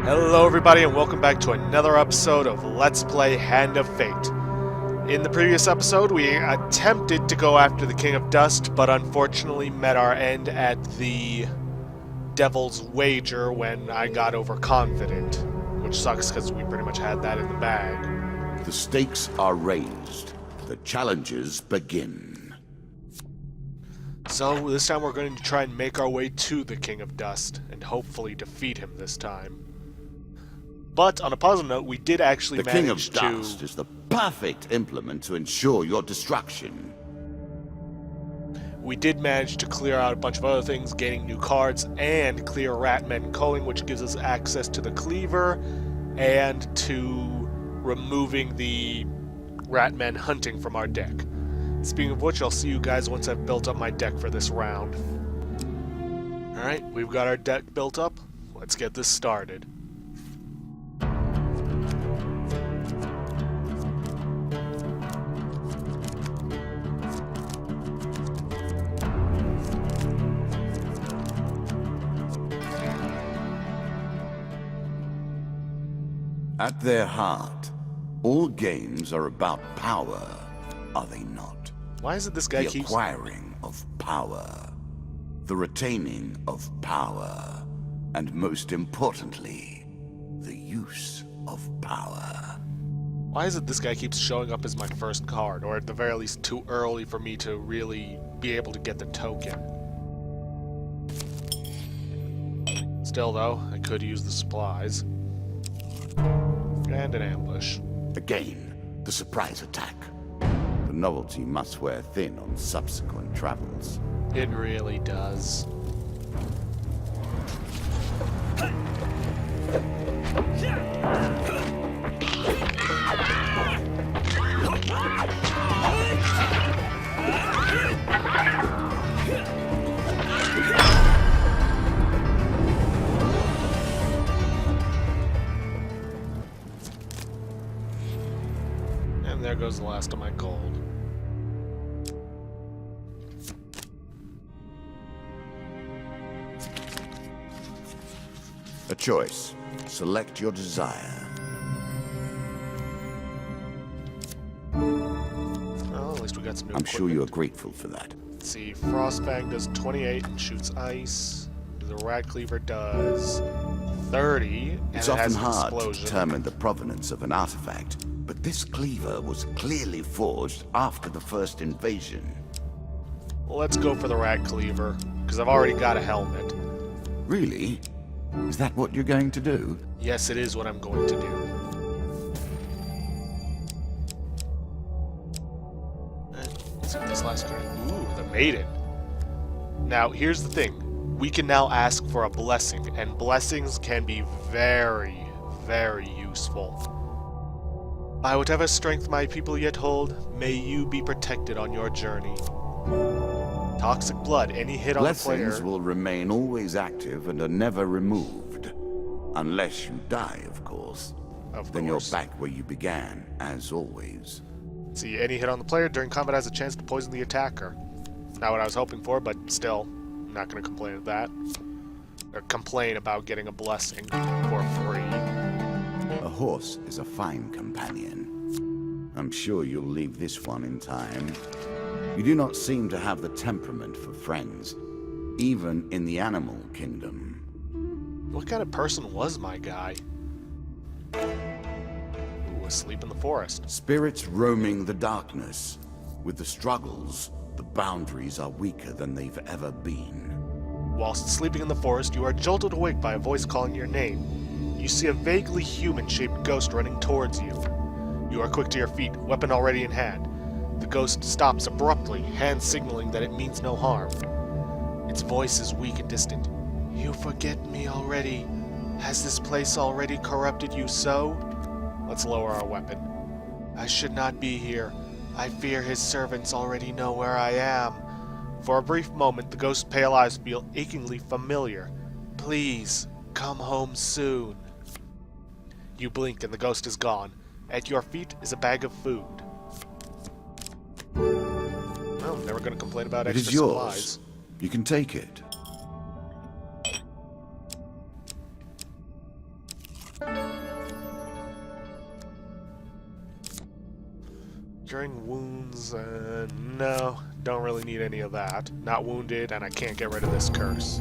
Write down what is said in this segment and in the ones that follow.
Hello everybody and welcome back to another episode of Let's Play Hand of Fate. In the previous episode we attempted to go after the King of Dust, but unfortunately met our end at the Devil's Wager when I got overconfident, which sucks because we pretty much had that in the bag. The stakes are raised. The challenges begin. So this time we're going to try and make our way to the King of Dust and hopefully defeat him this time. But on a positive note, we did actually manage to... The King of Dust is the perfect implement to ensure your destruction. We did manage to clear out a bunch of other things, gaining new cards, and clear Ratmen Culling, which gives us access to the Cleaver, and to removing the Ratmen Hunting from our deck. Speaking of which, I'll see you guys once I've built up my deck for this round. Alright, we've got our deck built up. Let's get this started. At their heart, all games are about power, are they not? Why is it this guy the keeps... acquiring of power, the retaining of power, and most importantly, the use of power. Why is it this guy keeps showing up as my first card, or at the very least too early for me to really be able to get the token? Still though, I could use the supplies. And an ambush. Again, the surprise attack. The novelty must wear thin on subsequent travels. It really does. And there goes the last of my gold. A choice. Select your desire. Well, at least we got some new I'm sure you are grateful for that. Let's see, Frostfang does 28 and shoots ice. The Rat Cleaver does 30, and It's it often has an hard to explosion. determine the provenance of an artifact, but this cleaver was clearly forged after the first invasion. Well, let's go for the Rat Cleaver, because I've already got a helmet. Really? Is that what you're going to do? Yes, it is what I'm going to do. Let's see what this last card. Ooh, the Maiden. Now, here's the thing. We can now ask for a blessing, and blessings can be very, very useful. By whatever strength my people yet hold, may you be protected on your journey. Toxic blood, any hit on the player... Blessings will remain always active and are never removed. Unless you die, of course. Then you're back where you began, as always. See, any hit on the player during combat has a chance to poison the attacker. Not what I was hoping for, but still, I'm not going to complain at that. Or complain about getting a blessing for free. A horse is a fine companion. I'm sure you'll leave this one in time. You do not seem to have the temperament for friends, even in the animal kingdom. What kind of person was my guy? Ooh, asleep in the forest. Spirits roaming the darkness. With the struggles, the boundaries are weaker than they've ever been. Whilst sleeping in the forest, you are jolted awake by a voice calling your name. You see a vaguely human-shaped ghost running towards you. You are quick to your feet, weapon already in hand. The ghost stops abruptly, hand signaling that it means no harm. Its voice is weak and distant. You forget me already. Has this place already corrupted you so? Let's lower our weapon. I should not be here. I fear his servants already know where I am. For a brief moment, the ghost's pale eyes feel achingly familiar. Please, come home soon. You blink and the ghost is gone. At your feet is a bag of food. Well, never going to complain about extra supplies. It is yours. You can take it. Curing wounds, no, don't really need any of that. Not wounded, and I can't get rid of this curse.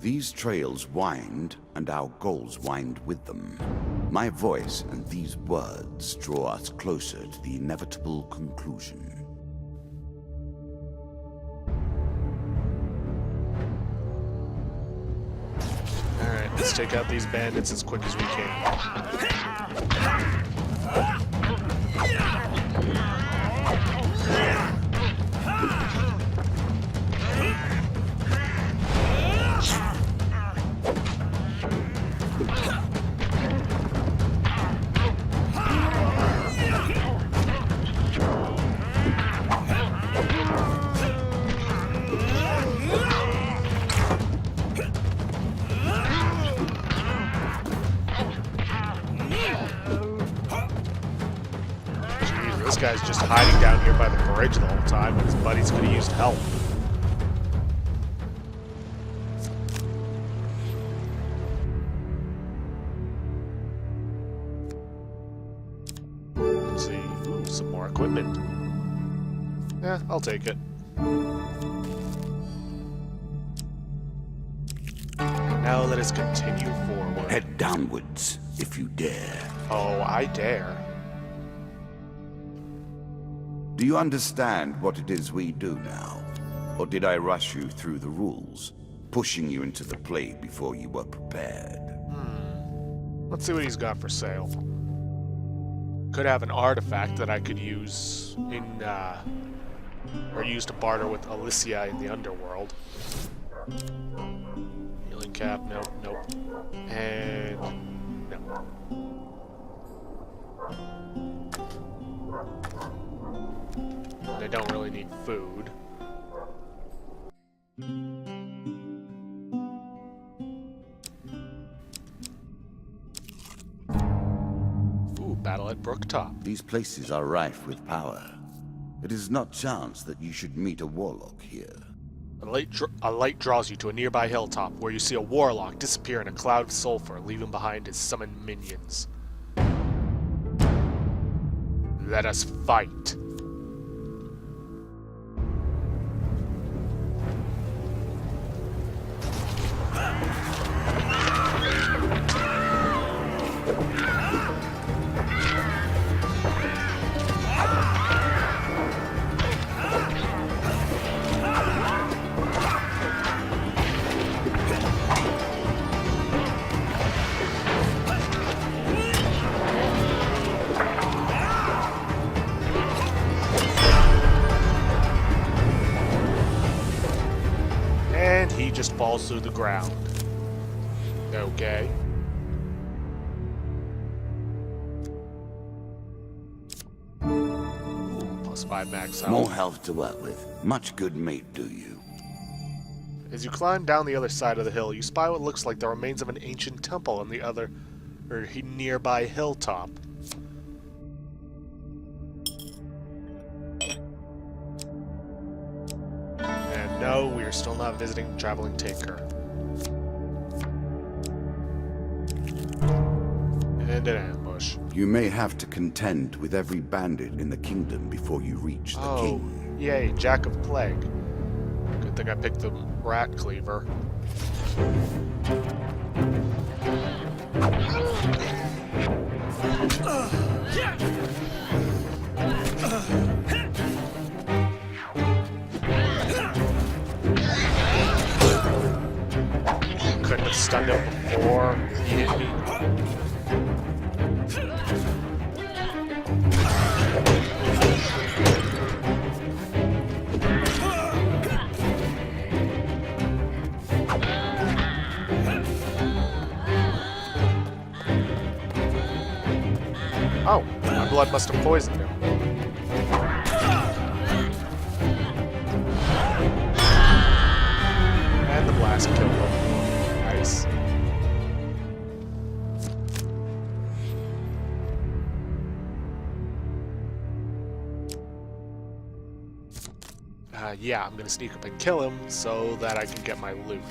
These trails wind, and our goals wind with them. My voice and these words draw us closer to the inevitable conclusion. Alright, let's take out these bandits as quick as we can. This guy's just hiding down here by the bridge the whole time when his buddies could have used help. Let's see. Ooh, some more equipment. Yeah, I'll take it. Now let us continue forward. Head downwards, if you dare. Oh, I dare. Do you understand what it is we do now? Or did I rush you through the rules, pushing you into the plague before you were prepared? Let's see what he's got for sale. Could have an artifact that I could use in, or use to barter with Alicia in the underworld. Healing cap, nope, nope. And no. I don't really need food. Ooh, battle at Brooktop. These places are rife with power. It is not chance that you should meet a warlock here. A light draws you to a nearby hilltop where you see a warlock disappear in a cloud of sulfur, leaving behind his summoned minions. Let us fight. He just falls through the ground. Okay. Ooh, +5 max health. More health to work with. Much good mate, do you? As you climb down the other side of the hill, you spy what looks like the remains of an ancient temple on the other, or nearby hilltop. No, we are still not visiting the Traveling Tinker. And an ambush. You may have to contend with every bandit in the kingdom before you reach the king. Yay, Jack of Plague. Good thing I picked the Rat Cleaver. Couldn't have stunned him before he hit me. Oh, my blood must have poisoned him. And the blast killed him. Nice. Yeah, I'm gonna sneak up and kill him so that I can get my loot.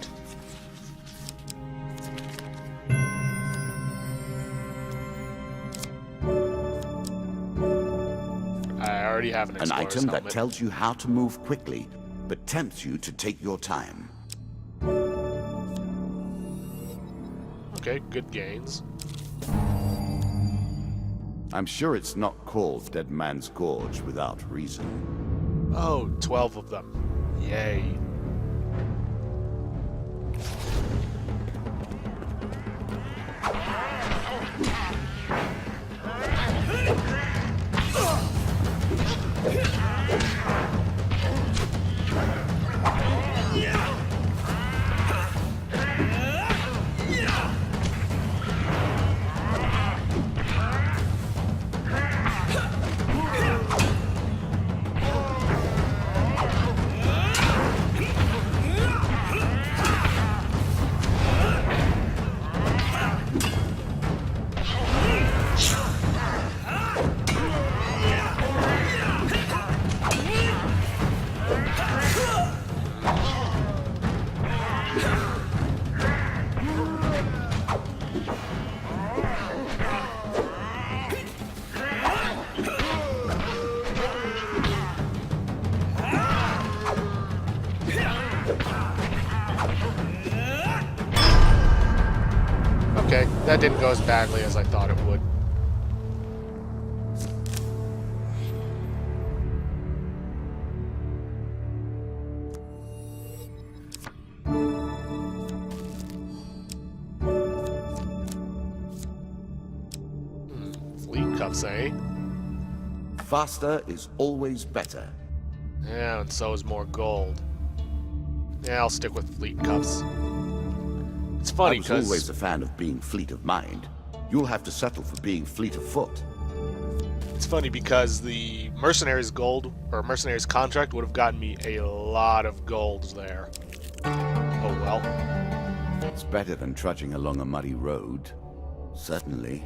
already have an An explorer's item helmet. that tells you how to move quickly, but tempts you to take your time. Okay, good gains. I'm sure it's not called Dead Man's Gorge without reason. Oh, 12 of them. Yay. Okay, that didn't go as badly as I thought it would. Fleet cuffs, eh? Faster is always better. Yeah, and so is more gold. Yeah, I'll stick with fleet cuffs. It's I funny was because always a fan of being fleet of mind. You'll have to settle for being fleet of foot. the mercenaries gold or mercenaries contract would have gotten me a lot of gold there. Oh well. It's better than trudging along a muddy road. Certainly.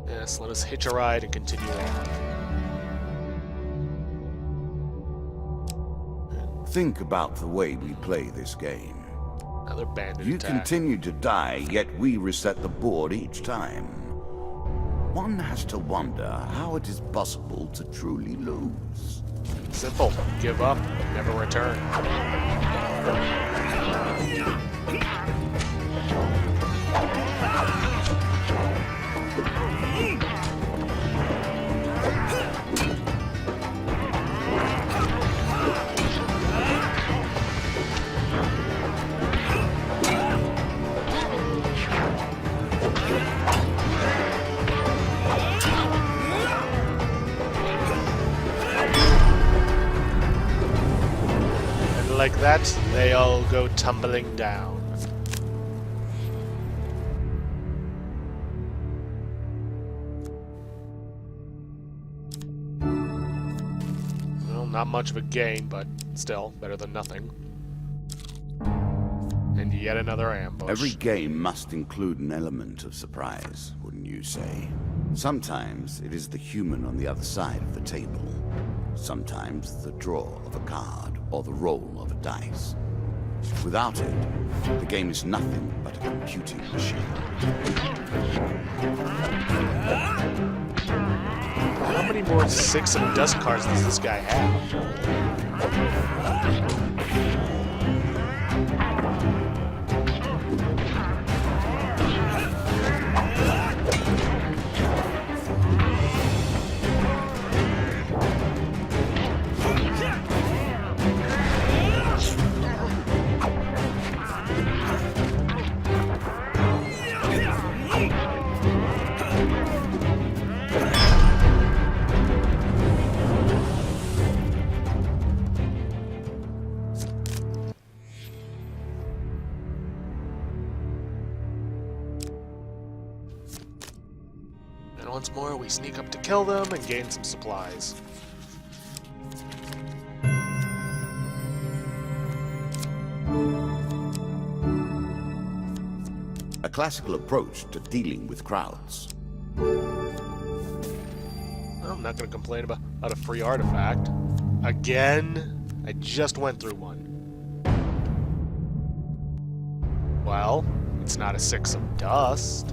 Yes, let us hitch a ride and continue on. Think about the way we play this game. Another bandit You attack. continue to die, yet we reset the board each time. One has to wonder how it is possible to truly lose. Simple. Give up, never return. And like that, they all go tumbling down. Well, not much of a gain, but still, better than nothing. And yet another ambush. Every game must include an element of surprise, wouldn't you say? Sometimes it is the human on the other side of the table. Sometimes the draw of a card or the roll of a dice. Without it, the game is nothing but a computing machine. How many more six and dust cards does this guy have? And once more, we sneak up to kill them and gain some supplies. A classical approach to dealing with crowds. Well, I'm not going to complain about a free artifact. Again? I just went through one. Well, it's not a six of dust.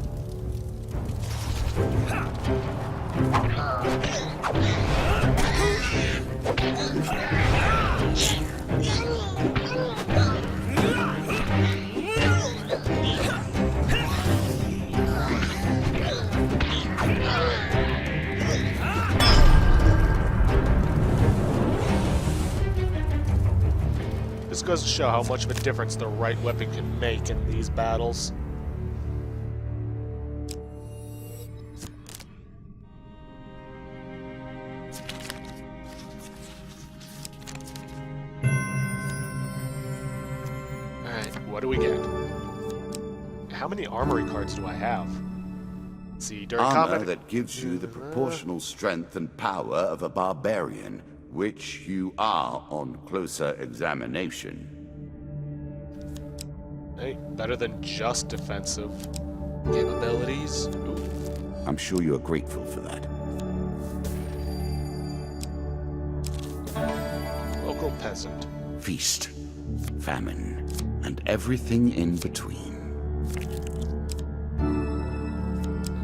This goes to show how much of a difference the right weapon can make in these battles. Alright, what do we get? How many armory cards do I have? Let's see, during Armor combat... that gives you the proportional strength and power of a barbarian, which you are on closer examination. Hey, better than just defensive capabilities. Ooh. I'm sure you are grateful for that. Local peasant. Feast, famine, and everything in between.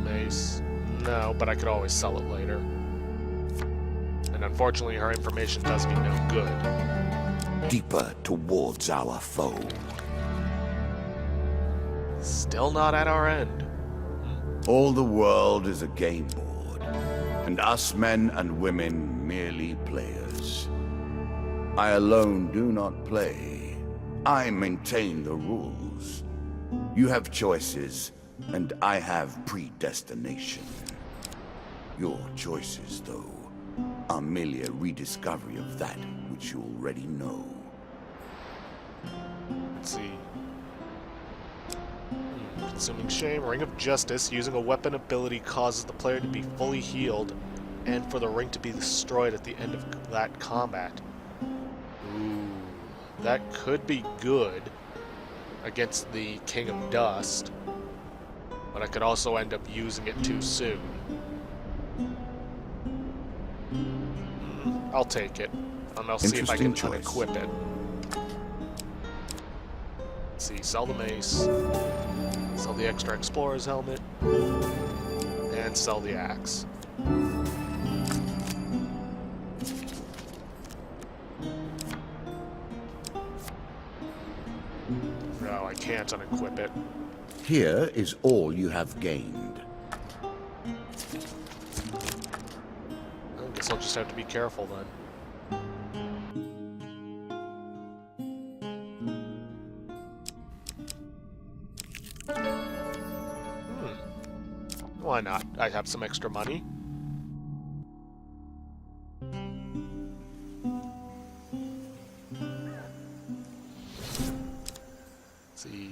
Mace. No, but I could always sell it later. And unfortunately, her information does me no good. Deeper towards our foe. Still not at our end. All the world is a game board, and us men and women merely players. I alone do not play. I maintain the rules. You have choices, and I have predestination. Your choices, though, are merely a rediscovery of that which you already know. Let's see. Consuming Shame, Ring of Justice. Using a weapon ability causes the player to be fully healed and for the ring to be destroyed at the end of that combat. Ooh, that could be good against the King of Dust, but I could also end up using it too soon. I'll take it, and I'll see if I can unequip it. Let's see, sell the mace. Sell the extra explorer's helmet, and sell the axe. No, I can't unequip it. Here is all you have gained. I guess I'll just have to be careful then. Why not? I have some extra money. Let's see.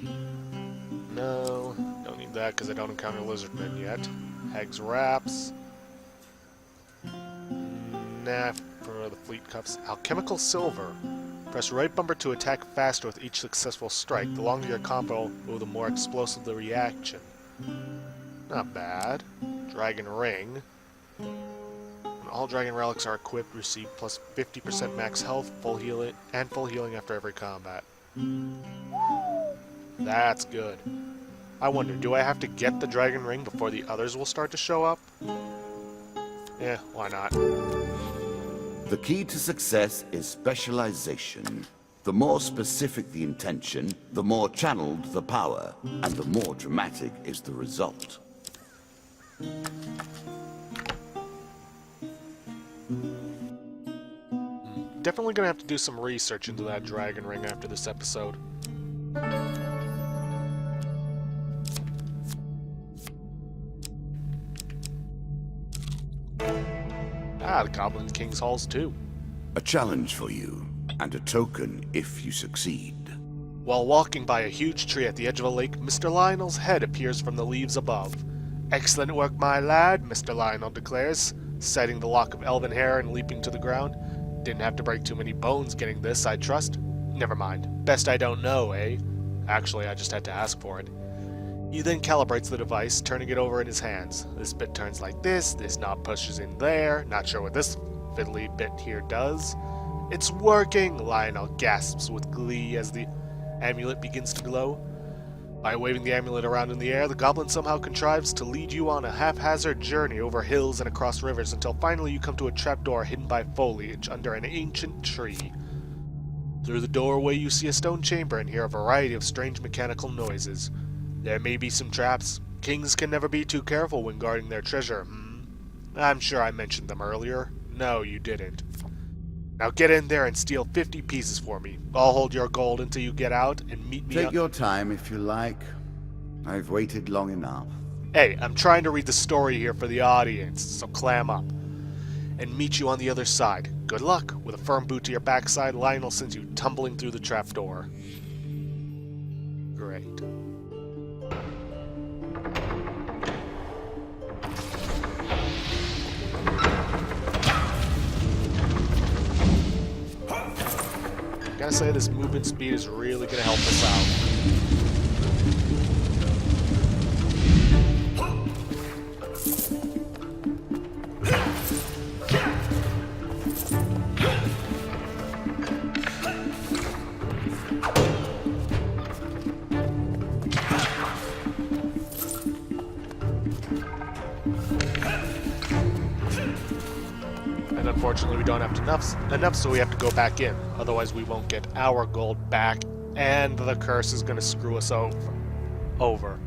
No, don't need that because I don't encounter lizardmen yet. Hag's Wraps. Nah, for the fleet cuffs. Alchemical Silver. Press right bumper to attack faster with each successful strike. The longer your combo, the more explosive the reaction. Not bad. Dragon Ring. When all dragon relics are equipped, receive plus 50% max health, full healing after every combat. That's good. I wonder, do I have to get the dragon ring before the others will start to show up? Yeah, why not? The key to success is specialization. The more specific the intention, the more channeled the power, and the more dramatic is the result. Definitely gonna have to do some research into that dragon ring after this episode. Ah, the Goblin King's Halls too. A challenge for you, and a token if you succeed. While walking by a huge tree at the edge of a lake, Mr. Lionel's head appears from the leaves above. "Excellent work, my lad," Mr. Lionel declares, sighting the lock of elven hair and leaping to the ground. "Didn't have to break too many bones getting this, I trust. Never mind. Best I don't know, eh? Actually, I just had to ask for it." He then calibrates the device, turning it over in his hands. This bit turns like this knob pushes in there. Not sure what this fiddly bit here does. "It's working!" Lionel gasps with glee as the amulet begins to glow. By waving the amulet around in the air, the goblin somehow contrives to lead you on a haphazard journey over hills and across rivers until finally you come to a trapdoor hidden by foliage under an ancient tree. Through the doorway you see a stone chamber and hear a variety of strange mechanical noises. There may be some traps. Kings can never be too careful when guarding their treasure, I'm sure I mentioned them earlier. No, you didn't. Now get in there and steal 50 pieces for me. I'll hold your gold until you get out and meet me. Take your time if you like. I've waited long enough. Hey, I'm trying to read the story here for the audience, so clam up. And meet you on the other side. Good luck. With a firm boot to your backside, Lionel sends you tumbling through the trapdoor. Great. Gotta say, this movement speed is really gonna help us out. And unfortunately we don't have enough, so we have to go back in. Otherwise we won't get our gold back, and the curse is going to screw us over.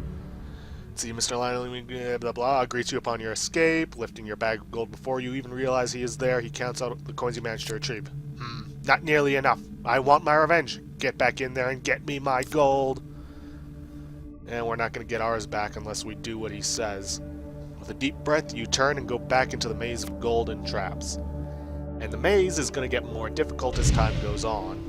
See, Mr. Lionel, blah blah, greets you upon your escape, lifting your bag of gold before you even realize he is there. He counts out the coins you managed to retrieve. Not nearly enough. I want my revenge. Get back in there and get me my gold. And we're not going to get ours back unless we do what he says. With a deep breath, you turn and go back into the maze of golden traps. And the maze is going to get more difficult as time goes on.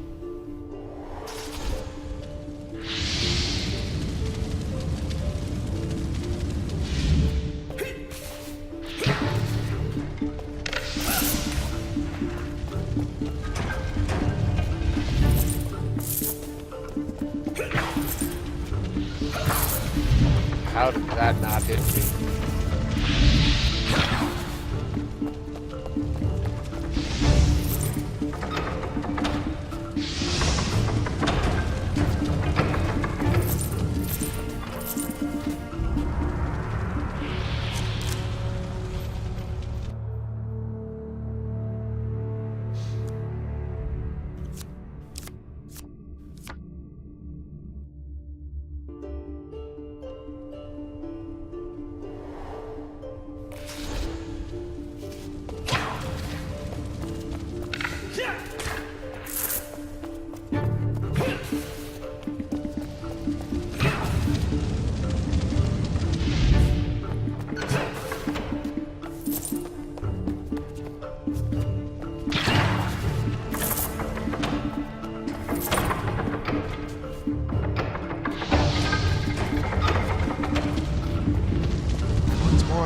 How did that not hit me?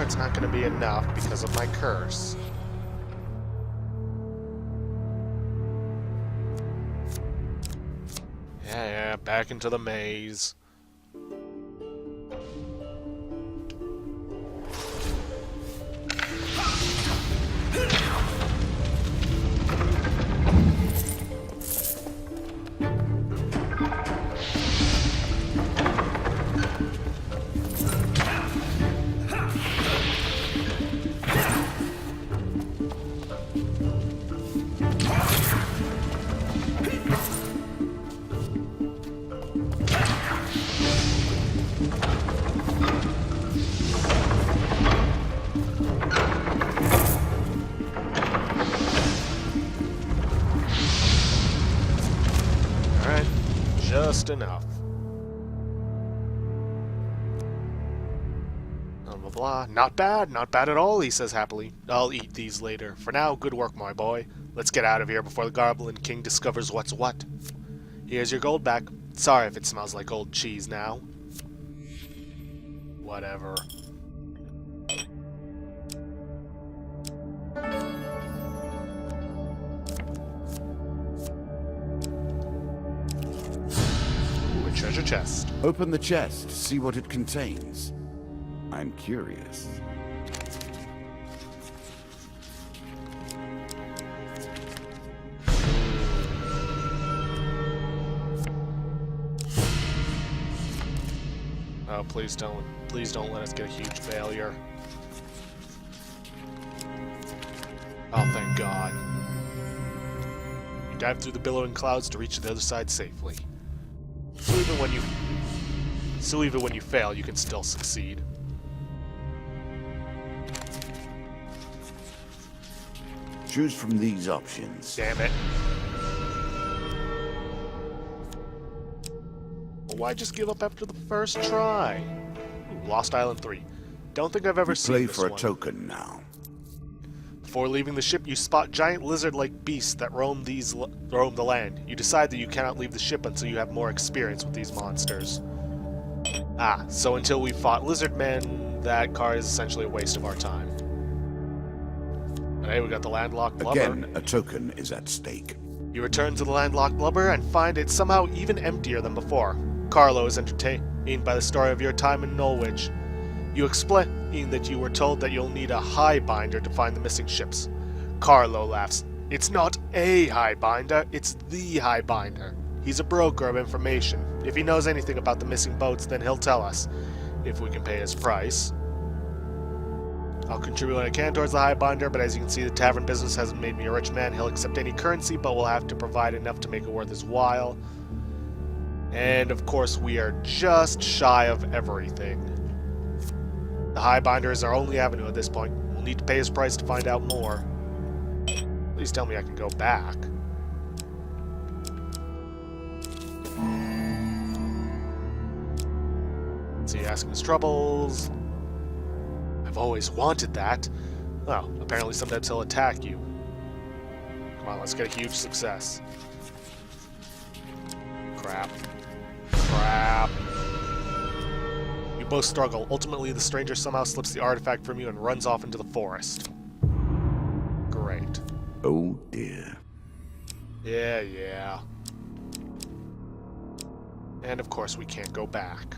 It's not going to be enough because of my curse. Yeah, back into the maze. Just enough. Blah, blah, blah. Not bad at all, he says happily. I'll eat these later. For now, good work, my boy. Let's get out of here before the Goblin King discovers what's what. Here's your gold back. Sorry if it smells like old cheese now. Whatever. Treasure chest. Open the chest, see what it contains. I'm curious. please don't let us get a huge failure. Oh, thank God. You dive through the billowing clouds to reach the other side safely. So even when you fail, you can still succeed. Choose from these options. Damn it. Well, why just give up after the first try? Ooh, Lost Island 3. Don't think I've ever seen Play this for a one. token now. Before leaving the ship, you spot giant lizard-like beasts that roam the land. You decide that you cannot leave the ship until you have more experience with these monsters. Ah, so until we fought lizard men, that card is essentially a waste of our time. But hey, we got the landlocked blubber. Again, a token is at stake. You return to the landlocked blubber and find it somehow even emptier than before. Carlo is entertained by the story of your time in Norwich. You explain that you were told that you'll need a high binder to find the missing ships. Carlo laughs. It's not a high binder, it's the high binder. He's a broker of information. If he knows anything about the missing boats, then he'll tell us, if we can pay his price. I'll contribute what I can towards the high binder, but as you can see, the tavern business hasn't made me a rich man. He'll accept any currency, but we'll have to provide enough to make it worth his while. And of course, we are just shy of everything. The high binder is our only avenue at this point. We'll need to pay his price to find out more. Please tell me I can go back. Let's see, asking his troubles. I've always wanted that. Well, apparently sometimes he'll attack you. Come on, let's get a huge success. Crap. Crap. You both struggle. Ultimately, the stranger somehow slips the artifact from you and runs off into the forest. Great. Oh dear. Yeah. And of course, we can't go back.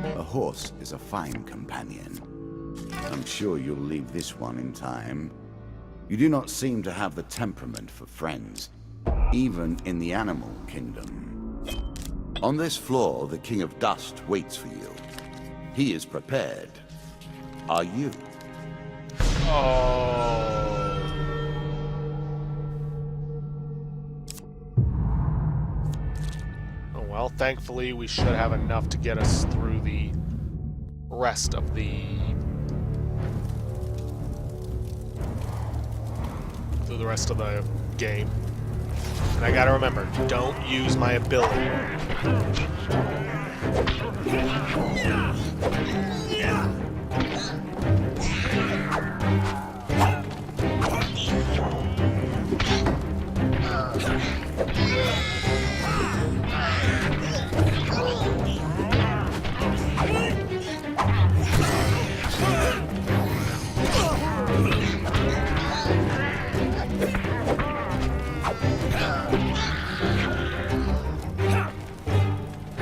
A horse is a fine companion. I'm sure you'll leave this one in time. You do not seem to have the temperament for friends, even in the animal kingdom. On this floor, the King of Dust waits for you. He is prepared. Are you? Oh. Oh well, thankfully we should have enough to get us through the rest of the game. And I gotta remember, don't use my ability.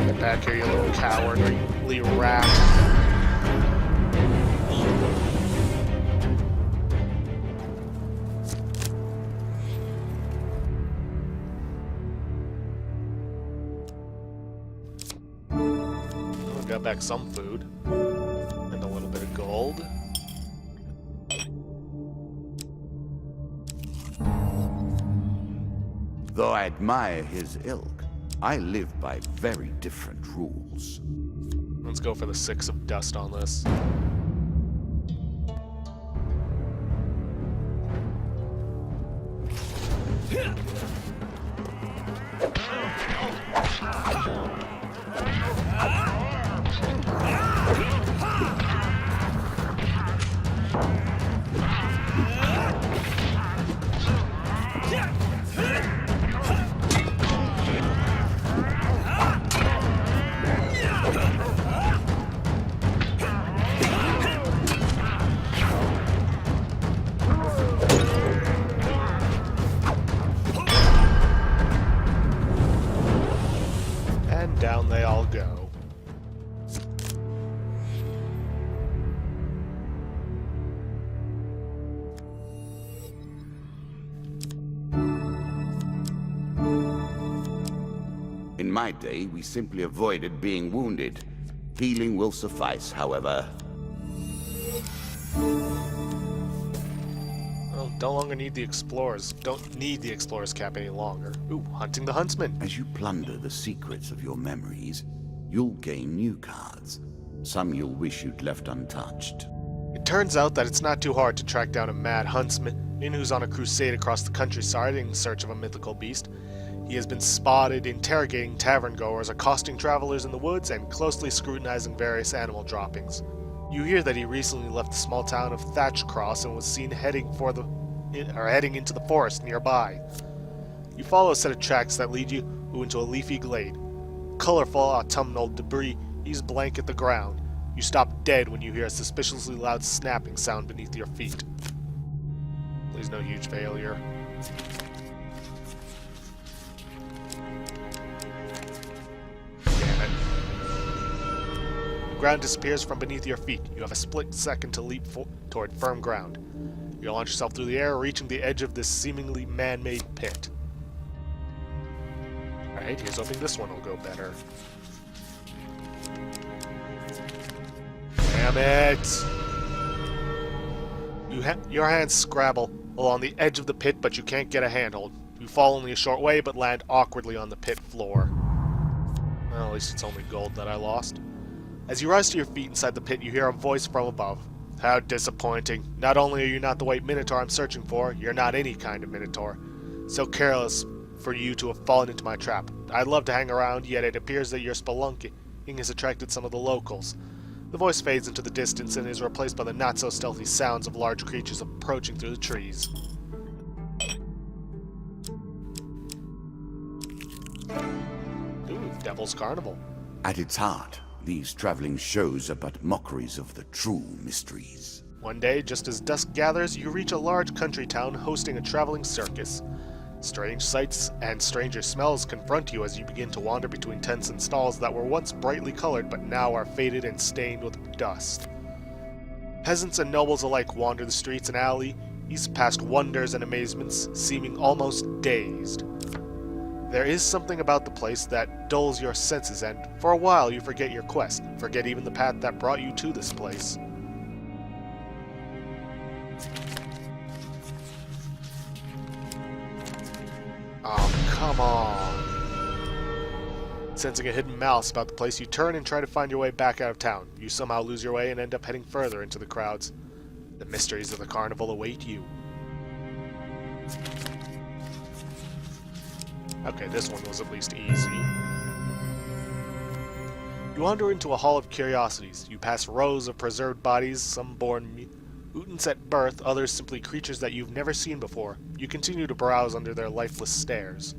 Get back here, you little cowardly rat. Oh, got back some food. And a little bit of gold. Though I admire his ilk, I live by very different rules. Let's go for the 6 of dust on this. In my day, we simply avoided being wounded. Healing will suffice, however. Well, don't need the explorer's cap any longer. Ooh, hunting the huntsman. As you plunder the secrets of your memories, you'll gain new cards. Some you'll wish you'd left untouched. It turns out that it's not too hard to track down a mad huntsman who's on a crusade across the countryside in search of a mythical beast. He has been spotted interrogating tavern goers, accosting travelers in the woods, and closely scrutinizing various animal droppings. You hear that he recently left the small town of Thatchcross and was seen heading into the forest nearby. You follow a set of tracks that lead you into a leafy glade. Colorful autumnal debris blanket the ground. You stop dead when you hear a suspiciously loud snapping sound beneath your feet. Please no huge failure. Damn it. The ground disappears from beneath your feet. You have a split second to leap toward firm ground. You launch yourself through the air, reaching the edge of this seemingly man-made pit. Alright, here's hoping this one will go better. Damn it! Your hands scrabble along the edge of the pit, but you can't get a handhold. You fall only a short way, but land awkwardly on the pit floor. Well, at least it's only gold that I lost. As you rise to your feet inside the pit, you hear a voice from above. How disappointing. Not only are you not the white minotaur I'm searching for, you're not any kind of minotaur. So careless for you to have fallen into my trap. I'd love to hang around, yet it appears that your spelunking has attracted some of the locals. The voice fades into the distance and is replaced by the not-so-stealthy sounds of large creatures approaching through the trees. Ooh, Devil's Carnival. At its heart, these traveling shows are but mockeries of the true mysteries. One day, just as dusk gathers, you reach a large country town hosting a traveling circus. Strange sights and stranger smells confront you as you begin to wander between tents and stalls that were once brightly colored but now are faded and stained with dust. Peasants and nobles alike wander the streets and alleys past wonders and amazements, seeming almost dazed. There is something about the place that dulls your senses, and for a while you forget your quest, forget even the path that brought you to this place. Oh, come on. Sensing a hidden malice about the place, you turn and try to find your way back out of town. You somehow lose your way and end up heading further into the crowds. The mysteries of the carnival await you. Okay, this one was at least easy. You wander into a hall of curiosities. You pass rows of preserved bodies, some born mutants at birth, others simply creatures that you've never seen before. You continue to browse under their lifeless stares.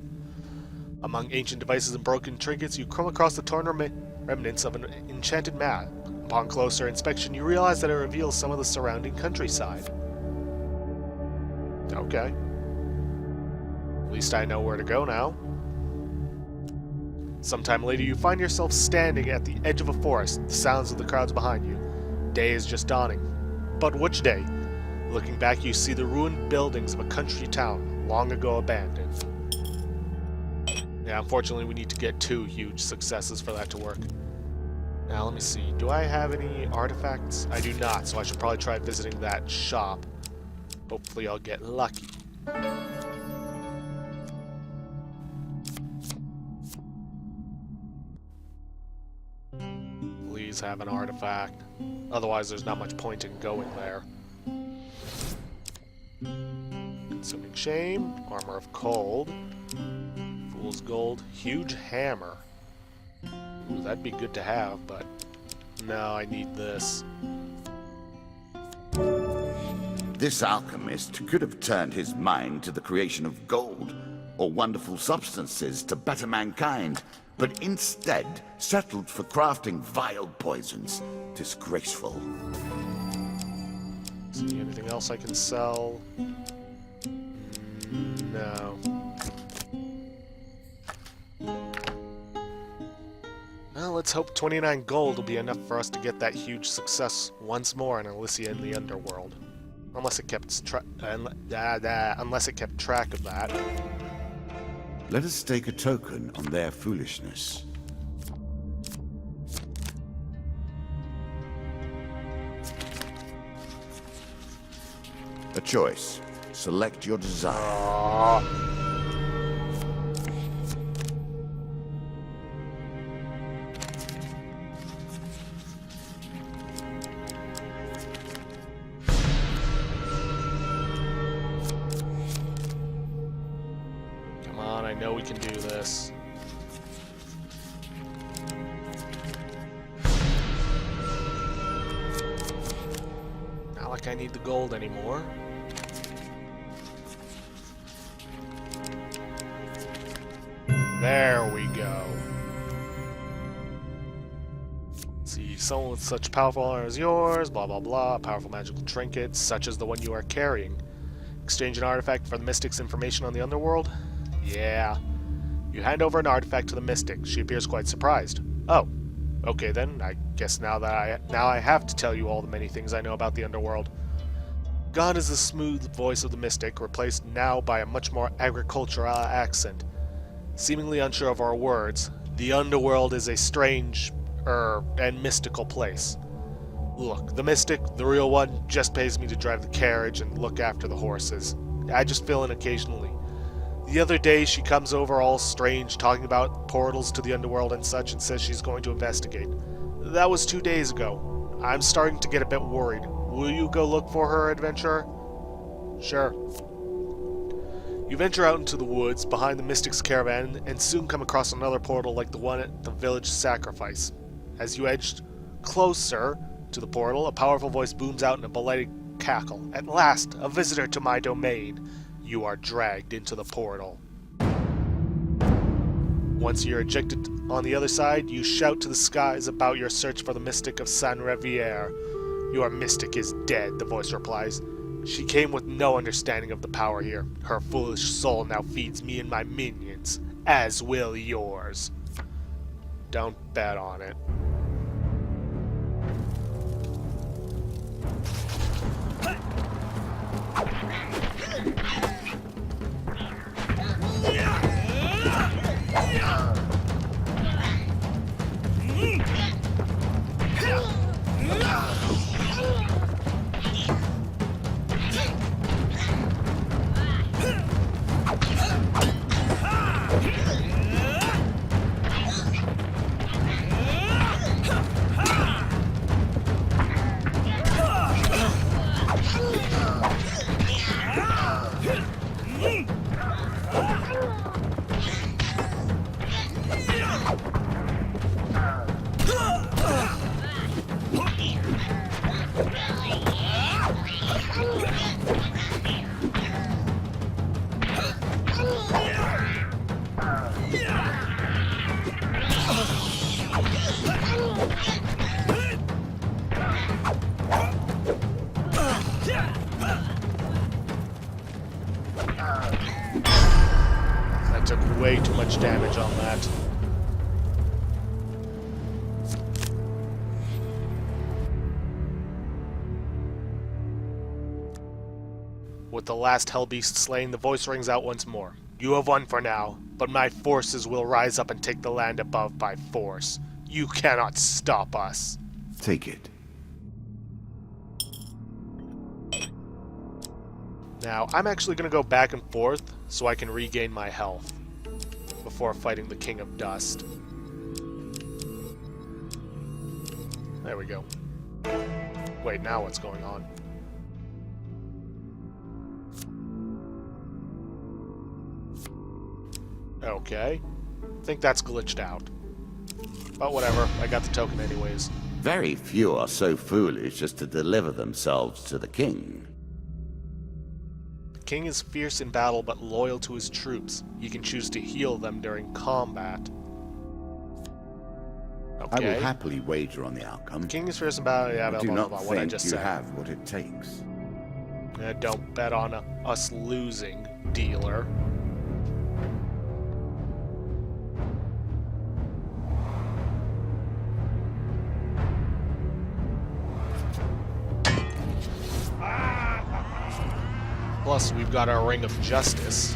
Among ancient devices and broken trinkets, you come across the torn remnants of an enchanted map. Upon closer inspection, you realize that it reveals some of the surrounding countryside. Okay. At least I know where to go now. Sometime later, you find yourself standing at the edge of a forest, the sounds of the crowds behind you. Day is just dawning. But which day? Looking back, you see the ruined buildings of a country town, long ago abandoned. Yeah, unfortunately, we need to get 2 huge successes for that to work. Now, let me see. Do I have any artifacts? I do not, so I should probably try visiting that shop. Hopefully, I'll get lucky. Please have an artifact. Otherwise, there's not much point in going there. Consuming Shame, Armor of Cold, Fool's Gold, Huge Hammer. Ooh, that'd be good to have, but no, I need this. This alchemist could have turned his mind to the creation of gold or wonderful substances to better mankind, but instead settled for crafting vile poisons. Disgraceful. See anything else I can sell? No. Well, let's hope 29 gold will be enough for us to get that huge success once more in Elysia in the Underworld. Unless it kept track of that. Let us stake a token on their foolishness. A choice. Select your desire. Come on, I know we can do this. Not like I need the gold anymore. There we go. See, someone with such powerful honor as yours, blah blah blah, powerful magical trinkets, such as the one you are carrying. Exchange an artifact for the Mystic's information on the underworld? Yeah. You hand over an artifact to the Mystic. She appears quite surprised. Oh. Okay then, I guess now I have to tell you all the many things I know about the underworld. Gone is the smooth voice of the Mystic, replaced now by a much more agricultural accent. Seemingly unsure of our words, the underworld is a strange, and mystical place. Look, the Mystic, the real one, just pays me to drive the carriage and look after the horses. I just fill in occasionally. The other day she comes over all strange, talking about portals to the underworld and such, and says she's going to investigate. That was 2 days ago. I'm starting to get a bit worried. Will you go look for her, adventurer? Sure. You venture out into the woods behind the Mystic's caravan and soon come across another portal like the one at the village sacrifice. As you edge closer to the portal, a powerful voice booms out in a belated cackle. At last, a visitor to my domain. You are dragged into the portal. Once you're ejected on the other side, you shout to the skies about your search for the Mystic of San Revier. Your Mystic is dead, the voice replies. She came with no understanding of the power here. Her foolish soul now feeds me and my minions, as will yours. Don't bet on it. I took way too much damage on that. With the last hellbeast slain, the voice rings out once more. You have won for now, but my forces will rise up and take the land above by force. You cannot stop us. Take it. Now, I'm actually going to go back and forth so I can regain my health before fighting the King of Dust. There we go. Wait, now what's going on? Okay. I think that's glitched out. But whatever, I got the token anyways. Very few are so foolish as to deliver themselves to the king. The king is fierce in battle but loyal to his troops. He can choose to heal them during combat. Okay. I will happily wager on the outcome. King is fierce in battle, yeah, I blah, do blah, not blah, think what I just you said. have what it takes. Don't bet on us losing, dealer. Plus, we've got our Ring of Justice.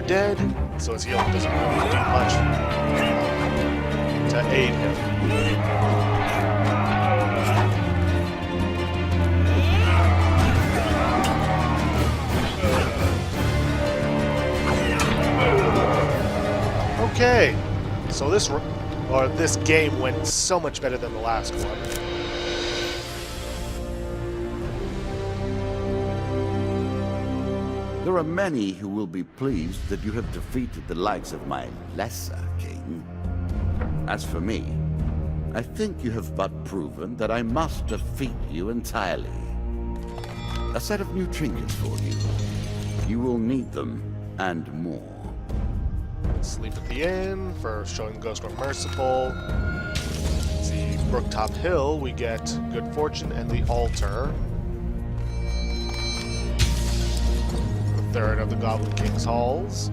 Dead, so his healing doesn't really do much to aid him. Okay, so this game went so much better than the last one. There are many who will be pleased that you have defeated the likes of my lesser king. As for me, I think you have but proven that I must defeat you entirely. A set of new trinkets for you. You will need them, and more. Sleep at the inn for showing the ghost we're merciful. Let's see, Brooktop Hill, we get good fortune and the altar. Third of the Goblin King's halls.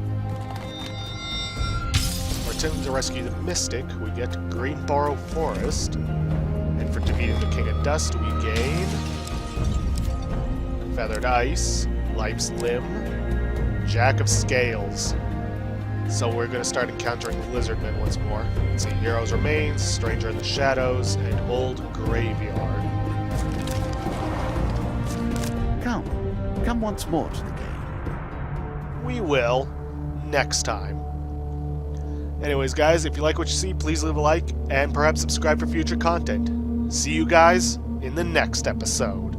For attempting to rescue the Mystic, we get Greenborough Forest. And for defeating the King of Dust, we gain Feathered Ice, Life's Limb, Jack of Scales. So we're going to start encountering Lizardmen once more. Let's see, Heroes Remains, Stranger in the Shadows, and Old Graveyard. Come once more to the game. We will, next time. Anyways, guys, if you like what you see, please leave a like and perhaps subscribe for future content. See you guys in the next episode.